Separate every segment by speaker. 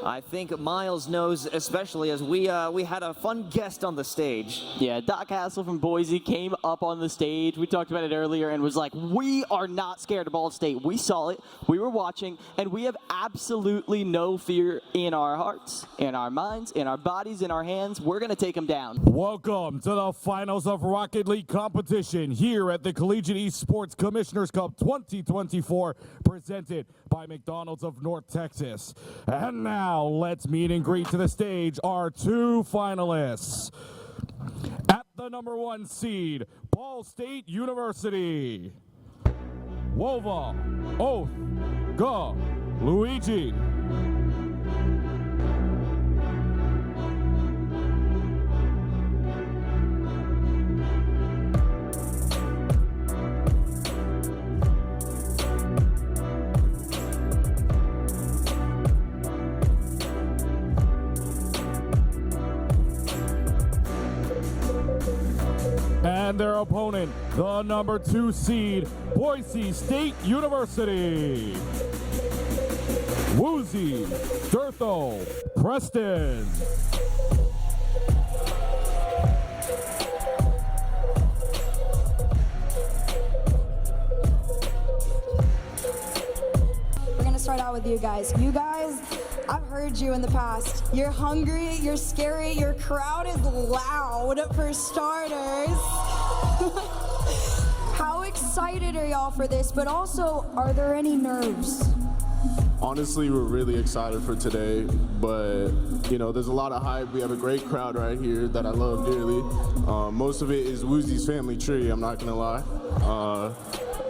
Speaker 1: I think Miles knows, especially as we had a fun guest on the stage.
Speaker 2: Yeah, Doc Hassel from Boise came up on the stage. We talked about it earlier and was like, we are not scared of Ball State. We saw it, we were watching, and we have absolutely no fear in our hearts, in our minds, in our bodies, in our hands. We're going to take them down.
Speaker 3: Welcome to the finals of Rocket League competition here at the Collegiate Esports Commissioners Cup 2024, presented by McDonald's of North Texas. And now let's meet and greet to the stage our two finalists. At the #1 seed, Ball State University, Wova, Oath, Ga, Luigi. And their opponent, the #2 seed, Boise State University, Woozy, Durtho, Preston.
Speaker 4: We're gonna start out with you guys. You guys, I've heard you in the past. You're hungry, you're scary, your crowd is loud for starters. How excited are y'all for this? But also, are there any nerves?
Speaker 5: Honestly, we're really excited for today, but you know, there's a lot of hype. We have a great crowd right here that I love dearly. Most of it is Woozy's family tree, I'm not gonna lie.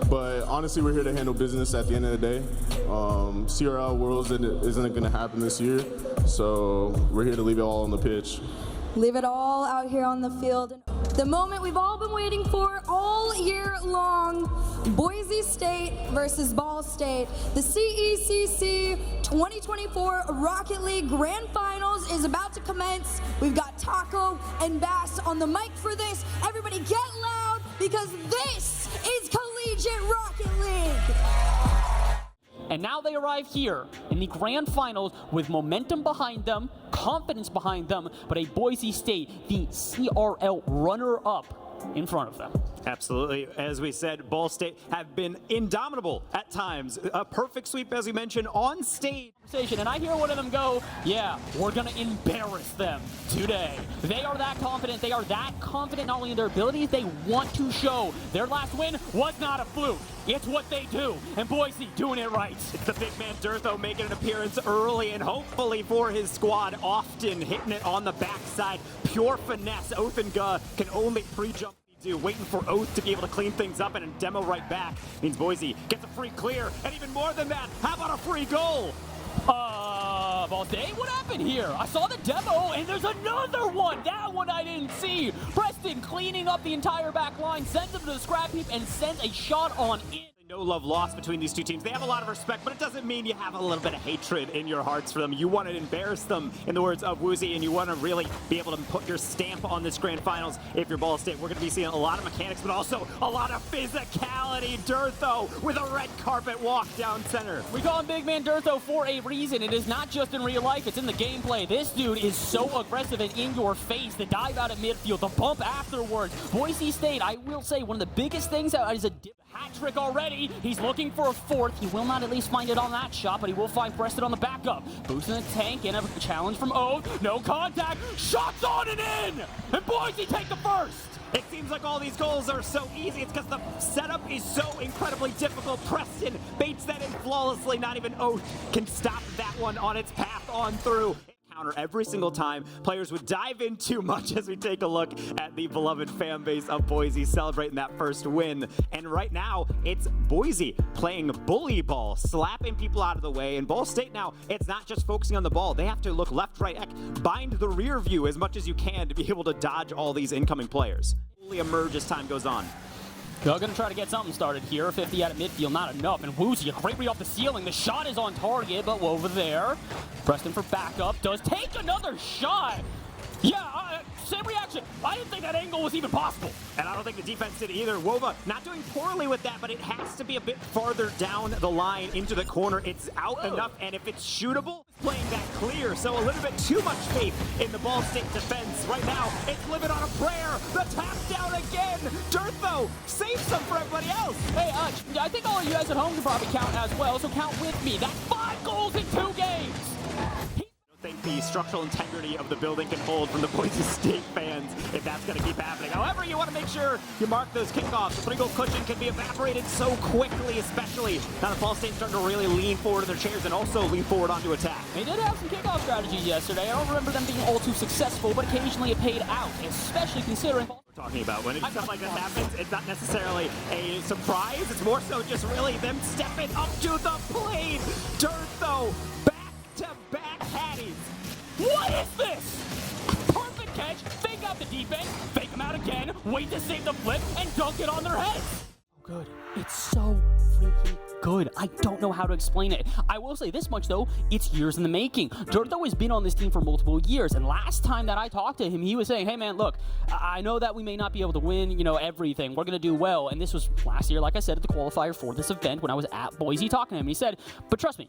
Speaker 5: But honestly, we're here to handle business at the end of the day. CRL Worlds isn't gonna happen this year, so we're here to leave it all on the pitch.
Speaker 4: Leave it all out here on the field. The moment we've all been waiting for all year long, Boise State versus Ball State. The CECC 2024 Rocket League Grand Finals is about to commence. We've got Taco and Bass on the mic for this. Everybody get loud, because this is Collegiate Rocket League.
Speaker 6: And now they arrive here in the grand finals with momentum behind them, confidence behind them, but a Boise State, the CRL runner-up, in front of them.
Speaker 7: Absolutely. As we said, Ball State have been indomitable at times. A perfect sweep, as we mentioned, on stage.
Speaker 6: And I hear one of them go, yeah, we're going to embarrass them today. They are that confident. They are that confident not only in their abilities, they want to show. Their last win was not a fluke. It's what they do. And Boise doing it right.
Speaker 7: It's the big man Durtho making an appearance early and hopefully for his squad, often hitting it on the backside. Pure finesse. Oath and Ga can only pre-jump. Waiting for Oath to be able to clean things up and demo right back. Means Boise gets a free clear, and even more than that, how about a free goal?
Speaker 6: Ball State, what happened here? I saw the demo, and there's another one. That one I didn't see. Preston cleaning up the entire back line, sends them to the scrap heap, and sends a shot on in.
Speaker 7: No love lost between these two teams. They have a lot of respect, but it doesn't mean you have a little bit of hatred in your hearts for them. You want to embarrass them, in the words of Woozy, and you want to really be able to put your stamp on this grand finals if you're Ball State. We're going to be seeing a lot of mechanics, but also a lot of physicality. Durtho with a red carpet walk down center.
Speaker 6: We call him Big Man Durtho for a reason. It is not just in real life, it's in the gameplay. This dude is so aggressive and in your face. The dive out at midfield, the bump afterwards. Boise State, I will say, one of the biggest things out is a hat trick already. He's looking for a fourth. He will not at least find it on that shot, but he will find Preston on the backup. Boosting the tank and a challenge from Oath. No contact. Shots on and in! And Boise take the first!
Speaker 7: It seems like all these goals are so easy. It's because the setup is so incredibly difficult. Preston baits that in flawlessly. Not even Oath can stop that one on its path on through. Every single time. Players would dive in too much as we take a look at the beloved fan base of Boise celebrating that first win. And right now, it's Boise playing bully ball, slapping people out of the way. And Ball State now, it's not just focusing on the ball. They have to look left, right, bind the rear view as much as you can to be able to dodge all these incoming players. Fully emerge as time goes on.
Speaker 6: They're going to try to get something started here. 50 out of midfield, not enough. And Woozy, a great read off the ceiling. The shot is on target, but over there. Preston for backup. Does take another shot. Yeah, same reaction. I didn't think that angle was even possible.
Speaker 7: And I don't think the defense did either. Wova not doing poorly with that, but it has to be a bit farther down the line into the corner. It's out enough, and if it's shootable, it's playing that clear. So a little bit too much faith in the Ball State defense. Right now, it's living on a prayer. The tap down again. Dirt, though, saves some for everybody else.
Speaker 6: Hey, I think all of you guys at home can probably count as well, so count with me. That's 5 goals in 2 games.
Speaker 7: I think the structural integrity of the building can hold from the Boise State fans if that's going to keep happening. However, you want to make sure you mark those kickoffs. The 3-goal cushion can be evaporated so quickly, especially now that Ball State's starting to really lean forward in their chairs and also lean forward onto attack.
Speaker 6: They did have some kickoff strategies yesterday. I don't remember them being all too successful, but occasionally it paid out, especially considering
Speaker 7: Talking about when stuff like this happens, it's not necessarily a surprise. It's more so just really them stepping up to the plate. Dirt, though, back-to-back patties.
Speaker 6: What is this? Perfect catch, fake out the deep end, fake them out again, wait to save the flip, and dunk it on their heads. Good. It's so freaking good. I don't know how to explain it. I will say this much, though. It's years in the making. Dirt, though, has been on this team for multiple years, and last time that I talked to him, he was saying, hey, man, look, I know that we may not be able to win, everything. We're going to do well, and this was last year, like I said, at the qualifier for this event when I was at Boise talking to him. He said, but trust me,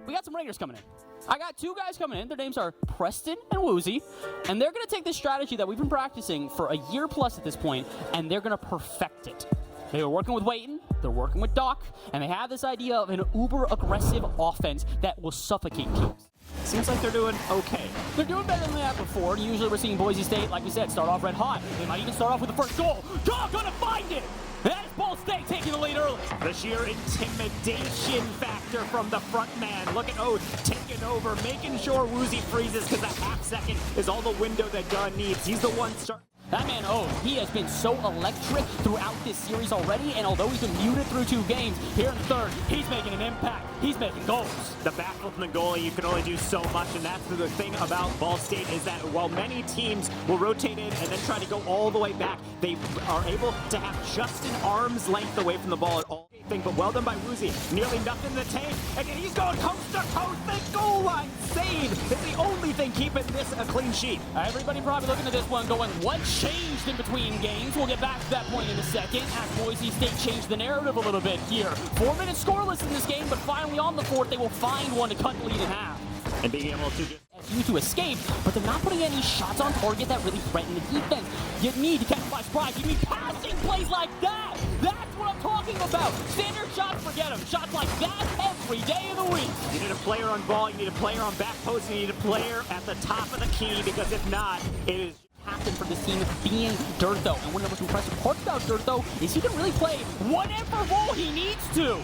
Speaker 6: we got some Raiders coming in. I got 2 guys coming in. Their names are Preston and Woozy, and they're going to take this strategy that we've been practicing for a year plus at this point, and they're going to perfect it. They were working with Wayton, they're working with Doc, and they have this idea of an uber-aggressive offense that will suffocate teams.
Speaker 7: Seems like they're doing okay.
Speaker 6: They're doing better than they have before. Usually we're seeing Boise State, like we said, start off red hot. They might even start off with the first goal. Doc gonna find it! That is Ball State taking the lead early.
Speaker 7: The sheer intimidation factor from the front man. Look at Oath taking over, making sure Woozy freezes because a half second is all the window that Gunn needs. He's the one starting.
Speaker 6: That man, he has been so electric throughout this series already, and although he's been muted through 2 games, here in the third, he's making an impact. He's making goals.
Speaker 7: The backflip from the goalie, you can only do so much, and that's the thing about Ball State is that while many teams will rotate in and then try to go all the way back, they are able to have just an arm's length away from the ball at all. But well done by Woozy. Nearly nothing in the tank, and he's going coast to coast. The goal line save is the only thing keeping this a clean sheet.
Speaker 6: Everybody probably looking at this one going, what changed in between games? We'll get back to that point in a second as Boise State changed the narrative a little bit here. 4 minutes scoreless in this game, but finally on the 4th, they will find one to cut the lead in half.
Speaker 7: And being able to just
Speaker 6: to escape, but they're not putting any shots on target that really threaten the defense. Get me to catch them by surprise. Give me passing plays like that. That's what I'm talking about. Standard shots, forget them. Shots like that every day of the week.
Speaker 7: You need a player on ball, you need a player on back post, you need a player at the top of the key, because if not, it is
Speaker 6: captain for this team being Dirt, though. And one of the most impressive parts about Dirt, though, is he can really play whatever role he needs to.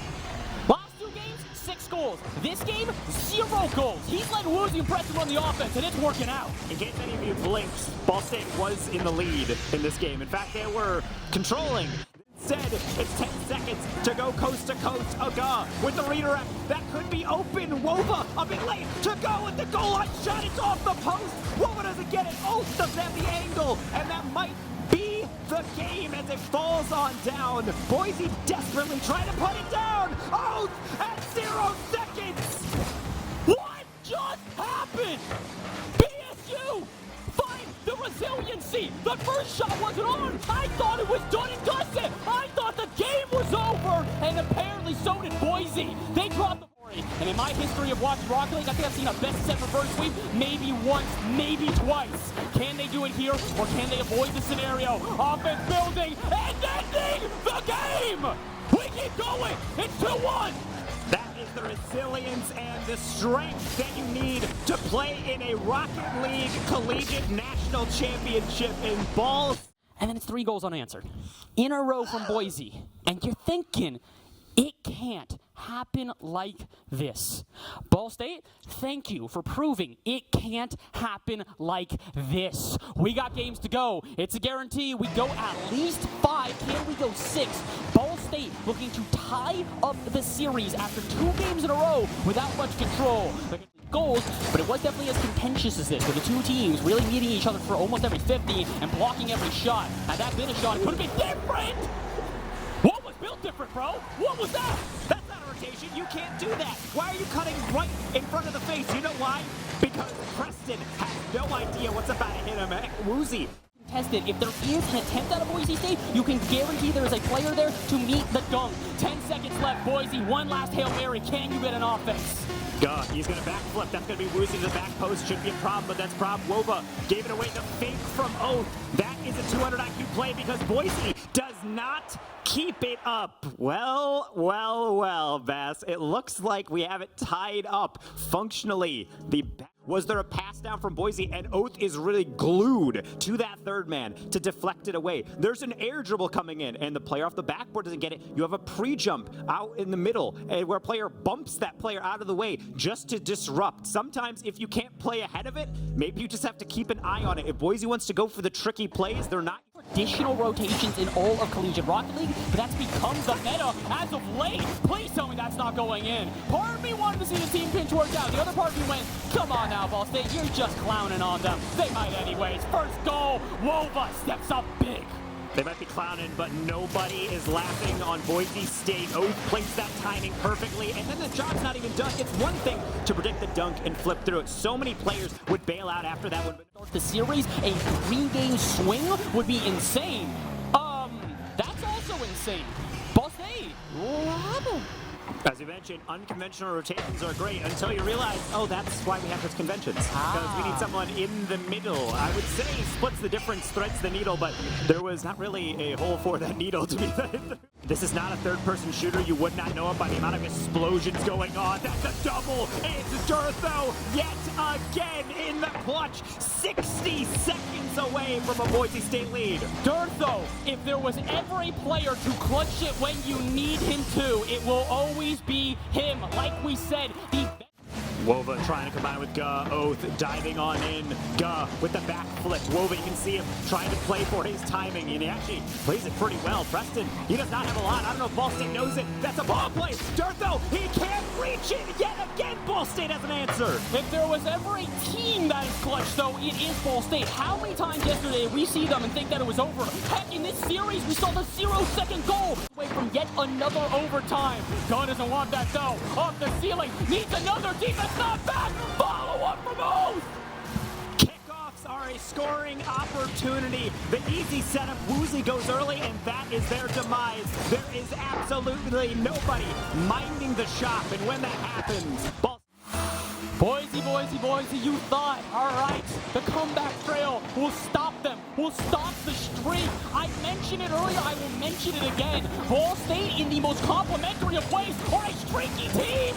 Speaker 6: Last 2 games, 6 goals. This game, 0 goals. He's letting Woozy and Preston run the offense, and it's working out.
Speaker 7: In case any of you blinked, Ball State was in the lead in this game. In fact, they were controlling. Instead, it's 10 seconds to go coast to coast. Aga with the redirect. That could be open. Wova a bit late to go with the goal line shot. It's off the post. Wova doesn't get it. Oath doesn't have the angle. And that might be the game as it falls on down. Boise desperately trying to put it down. Oath at 0 seconds.
Speaker 6: What just happened? BSU! Find the resiliency! The first shot wasn't on! I thought it was done and dusted! I thought the game was over! And apparently so did Boise! They dropped the story. And in my history of watching Rocket League, I think I've seen a best set reverse sweep maybe once, maybe twice. Can they do it here, or can they avoid the scenario? Offense building and ending the game! We keep going! It's 2-1!
Speaker 7: That is the resilience and the strength that you need to play in a Rocket League Collegiate National Championship in balls.
Speaker 6: And then it's 3 goals unanswered in a row from Boise. And you're thinking, it can't happen like this. Ball State, thank you for proving it can't happen like this. We got games to go. It's a guarantee. We go at least 5. Can we go 6? Ball State looking to tie up the series after 2 games in a row without much control. Goals, but it was definitely as contentious as this, with the 2 teams really meeting each other for almost every 50 and blocking every shot. Had that been a shot, it could have been different! What was built different, bro? What was that?
Speaker 7: That's not a rotation. You can't do that. Why are you cutting right in front of the face? You know why? Because Preston has no idea what's about to hit him. Woozy.
Speaker 6: Tested. If there is an attempt out of Boise State, you can guarantee there is a player there to meet the dunk. 10 seconds left. Boise, one last Hail Mary. Can you get an offense?
Speaker 7: He's going to backflip. That's going to be Woozy to the back post. Shouldn't be a problem, but that's Prob. Wova gave it away. The fake from Oath. That is a 200 IQ play because Boise does not keep it up. Well, Bass. It looks like we have it tied up functionally. Was there a pass down from Boise, and Oath is really glued to that third man to deflect it away. There's an air dribble coming in, and the player off the backboard doesn't get it. You have a pre-jump out in the middle, and where a player bumps that player out of the way just to disrupt. Sometimes if you can't play ahead of it, maybe you just have to keep an eye on it. If Boise wants to go for the tricky plays, they're not.
Speaker 6: Additional rotations in all of Collegiate Rocket League, but that's become the meta as of late. Please tell me that's not going in. Part of me wanted to see the team pinch work out. The other part of me went, come on now, Ball State, you're just clowning on them. They might anyways. First goal, Wova steps up big.
Speaker 7: They might be clowning, but nobody is laughing on Boise State. Oath plays that timing perfectly, and then the job's not even done. It's one thing to predict the dunk and flip through it. So many players would bail out after that one.
Speaker 6: The series, a 3-game swing would be insane. That's also insane. Ball State, what happened?
Speaker 7: As you mentioned, unconventional rotations are great until you realize, oh, that's why we have those conventions. Because we need someone in the middle. I would say splits the difference, threads the needle, but there was not really a hole for that needle to be This is not a third-person shooter. You would not know it by the amount of explosions going on. That's a double. It's Durtho yet again in the clutch. 60 seconds away from a Boise State lead.
Speaker 6: Durtho, if there was ever a player to clutch it when you need him to, it will always be him. Like we said, the
Speaker 7: Wova trying to combine with Oath diving on in. With the back flip. Wova, you can see him trying to play for his timing, and he actually plays it pretty well. Preston, he does not have a lot. I don't know if Ball State knows it. That's a ball play. Durtho, he can't reach it yet again. Ball State has an answer.
Speaker 6: If there was ever a team that is clutch, though, it is Ball State. How many times yesterday we see them and think that it was over? Heck, in this series, we saw the 0-second goal away from yet another overtime. Gunn doesn't want that, though. Off the ceiling, needs another defense. Not back. Follow up from Oath.
Speaker 7: Kickoffs are a scoring opportunity. The easy setup, Woozy goes early, and that is their demise. There is absolutely nobody minding the shop, and when that happens,
Speaker 6: Boise, you thought, all right, the comeback trail will stop them, will stop the streak. I mentioned it earlier, I will mention it again. Ball State, in the most complimentary of ways, are a streaky team.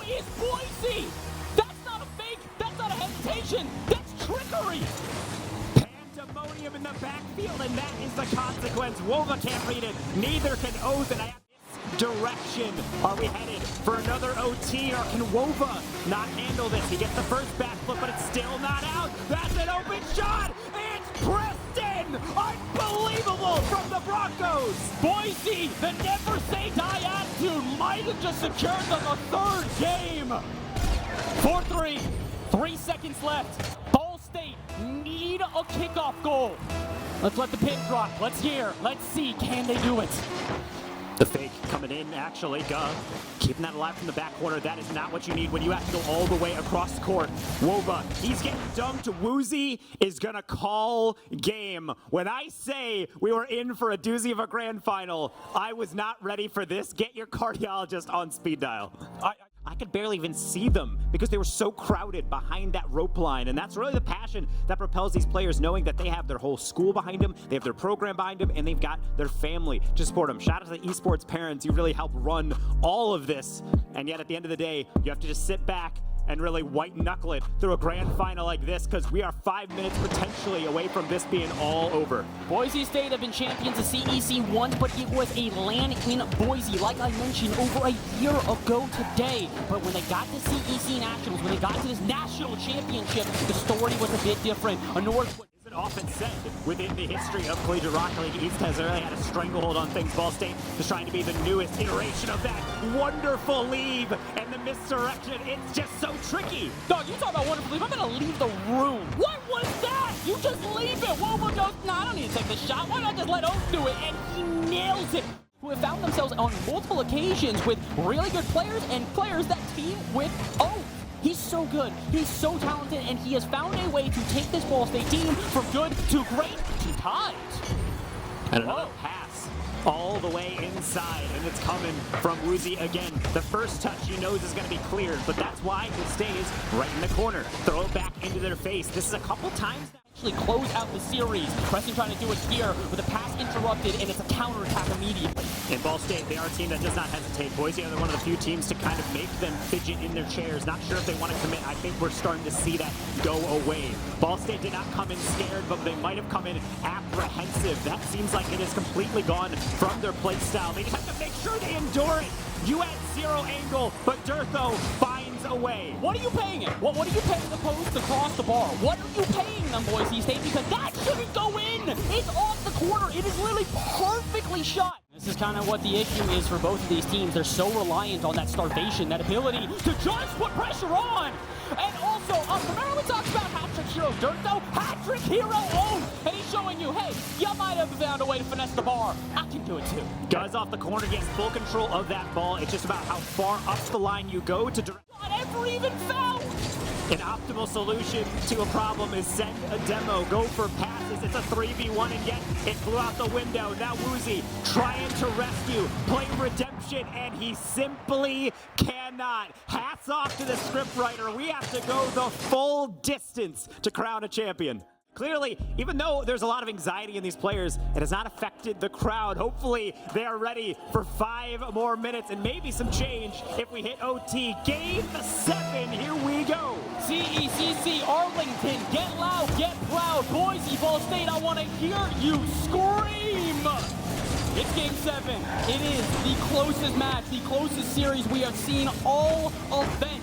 Speaker 6: Is Boise. That's not a fake. That's not a hesitation. That's trickery.
Speaker 7: Pandemonium in the backfield, and that is the consequence. Wova can't read it. Neither can Oath, and I have this direction. Are we headed for another OT, or can Wova not handle this? He gets the first backflip, but it's still not out. That's an open shot. It's Preston. Unbelievable from the Broncos.
Speaker 6: Boise, the never say die attitude might have just secured them a third game. 4-3, 3 seconds left. Ball State need a kickoff goal. Let's let the pin drop. Let's hear. Let's see. Can they do it?
Speaker 7: The fake coming in, actually. Keeping that alive from the back corner. That is not what you need when you have to go all the way across the court. Wova, he's getting dunked. Woozy is going to call game. When I say we were in for a doozy of a grand final, I was not ready for this. Get your cardiologist on speed dial. I could barely even see them because they were so crowded behind that rope line. And that's really the passion that propels these players, knowing that they have their whole school behind them, they have their program behind them, and they've got their family to support them. Shout out to the esports parents. You really help run all of this. And yet at the end of the day, you have to just sit back and really white knuckle it through a grand final like this, because we are 5 minutes potentially away from this being all over.
Speaker 6: Boise State have been champions of CEC once, but it was a LAN in Boise, like I mentioned, over a year ago today. But when they got to CEC Nationals, when they got to this national championship, the story was a bit different. A North
Speaker 7: Often said within the history of Collegiate Rocket League, East has really had a stranglehold on things. Ball State is trying to be the newest iteration of that wonderful leave, and the misdirection, it's just so tricky.
Speaker 6: Dog, you talk about wonderful leave, I'm gonna leave the room. What was that? You just leave it. Wova goes, nah, I don't need to take the shot. Why not just let Oath do it? And he nails it. Who have found themselves on multiple occasions with really good players and players that team with Oath. He's so good, he's so talented, and he has found a way to take this Ball State team from good to great to ties.
Speaker 7: And another pass all the way inside, and it's coming from Woozy again. The first touch he knows is going to be cleared, but that's why he stays right in the corner. Throw it back into their face. This is a couple times now.
Speaker 6: Actually close out the series. Preston trying to do it here with a pass interrupted, and it's a counterattack immediately.
Speaker 7: In Ball State, they are a team that does not hesitate. Boise are one of the few teams to kind of make them fidget in their chairs. Not sure if they want to commit. I think we're starting to see that go away. Ball State did not come in scared, but they might have come in apprehensive. That seems like it has completely gone from their play style. They just have to make sure they endure it. You had zero angle, but Durtho finds a way.
Speaker 6: What are you paying it? What are you paying the post to cross the bar? What are you paying them, Boise State? Because that shouldn't go in. It's off the corner. It is literally perfectly shot. This is kind of what the issue is for both of these teams. They're so reliant on that starvation, that ability to just put pressure on. And also, remember we talked about hat-trick hero Durtho? Hat-trick hero own. And he's showing you, hey, you might have found a way to finesse the bar. I can do it too.
Speaker 7: Guz off the corner gets full control of that ball. It's just about how far up the line you go to direct.
Speaker 6: Not ever even found.
Speaker 7: An optimal solution to a problem is send a demo, go for passes. It's a 3v1, and yet it flew out the window. Now Woozy trying to rescue, play redemption, and he simply cannot. Hats off to the scriptwriter. We have to go the full distance to crown a champion. Clearly, even though there's a lot of anxiety in these players, it has not affected the crowd. Hopefully, they are ready for 5 more minutes and maybe some change if we hit OT. Game 7, here we go.
Speaker 6: CECC Arlington, get loud, get proud. Boise, Ball State, I want to hear you scream. It's Game 7. It is the closest match, the closest series we have seen all event.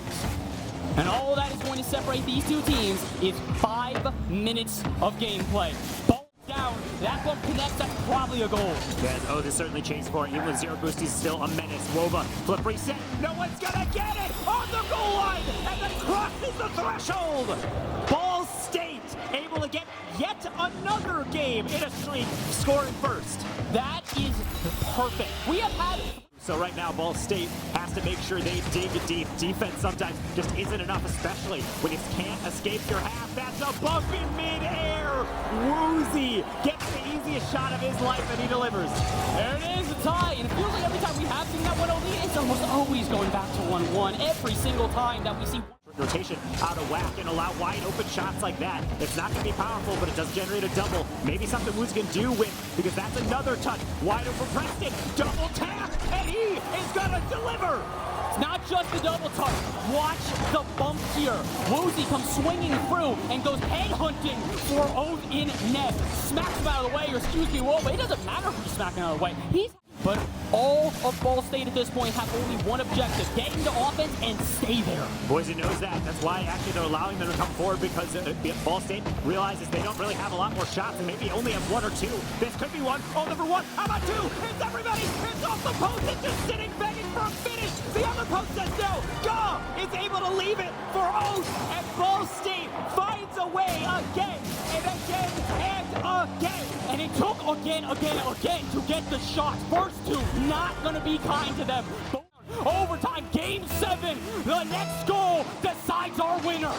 Speaker 6: And all that is going to separate these two teams is 5 minutes of gameplay. Ball down, that bump connects, that's probably a goal.
Speaker 7: Yes, oh, this certainly chased for it. Even with zero boost, he's still a menace. Wova, flip reset, no one's gonna get it on the goal line, and then crosses the threshold. Ball State able to get yet another game in a streak, scoring first.
Speaker 6: That is perfect. We have had...
Speaker 7: So right now, Ball State has to make sure they dig deep. Defense sometimes just isn't enough, especially when you can't escape your half. That's a bump in midair. Woozy gets the easiest shot of his life, and he delivers.
Speaker 6: There it is, a tie. And it feels like every time we have seen that 1-0 lead, it's almost always going back to 1-1. Every single time that we see
Speaker 7: rotation out of whack and allow wide open shots like that. It's not going to be powerful, but it does generate a double. Maybe something Woods can do with, because that's another touch. Wide open Preston, double tap, and he is going to deliver.
Speaker 6: It's not just the double touch. Watch the bump here. Woozy comes swinging through and goes headhunting for Oath in net. Smacks him out of the way, or excuse me, well, but it doesn't matter who's smacking out of the way. But all of Ball State at this point have only one objective: get into offense and stay there.
Speaker 7: Boise knows that. That's why actually they're allowing them to come forward, because Ball State realizes they don't really have a lot more shots and maybe only have 1 or 2. This could be one. Oh, number 1. How about 2? It's everybody. It's off the post. It's just sitting begging for a finish. The other post says no. Gaw is able to leave it for Oath, and Ball State finds a way again and again and again.
Speaker 6: And it took again to get the shot. First 2, not gonna be kind to them. Overtime, Game 7. The next goal decides our winner.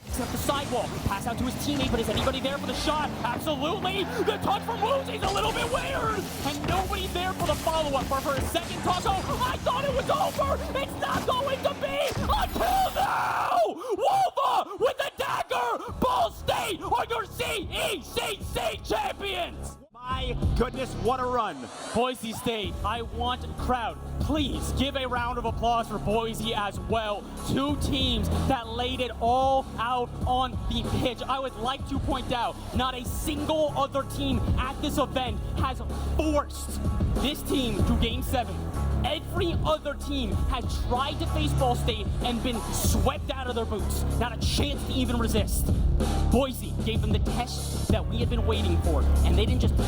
Speaker 6: Except the sidewalk. Pass out to his teammate, but is anybody there for the shot? Absolutely. The touch from Woozy's a little bit weird. And nobody there for the follow-up. But for a second toss, I thought it was over. It's not going to be until now. Wolva with the dagger. Ball State are your CECC champions.
Speaker 7: My goodness, what a run.
Speaker 6: Boise State, I want crowd. Please give a round of applause for Boise as well. 2 teams that laid it all out on the pitch. I would like to point out, not a single other team at this event has forced this team to Game 7. Every other team has tried to face Ball State and been swept out of their boots. Not a chance to even resist. Boise gave them the test that we had been waiting for, and they didn't just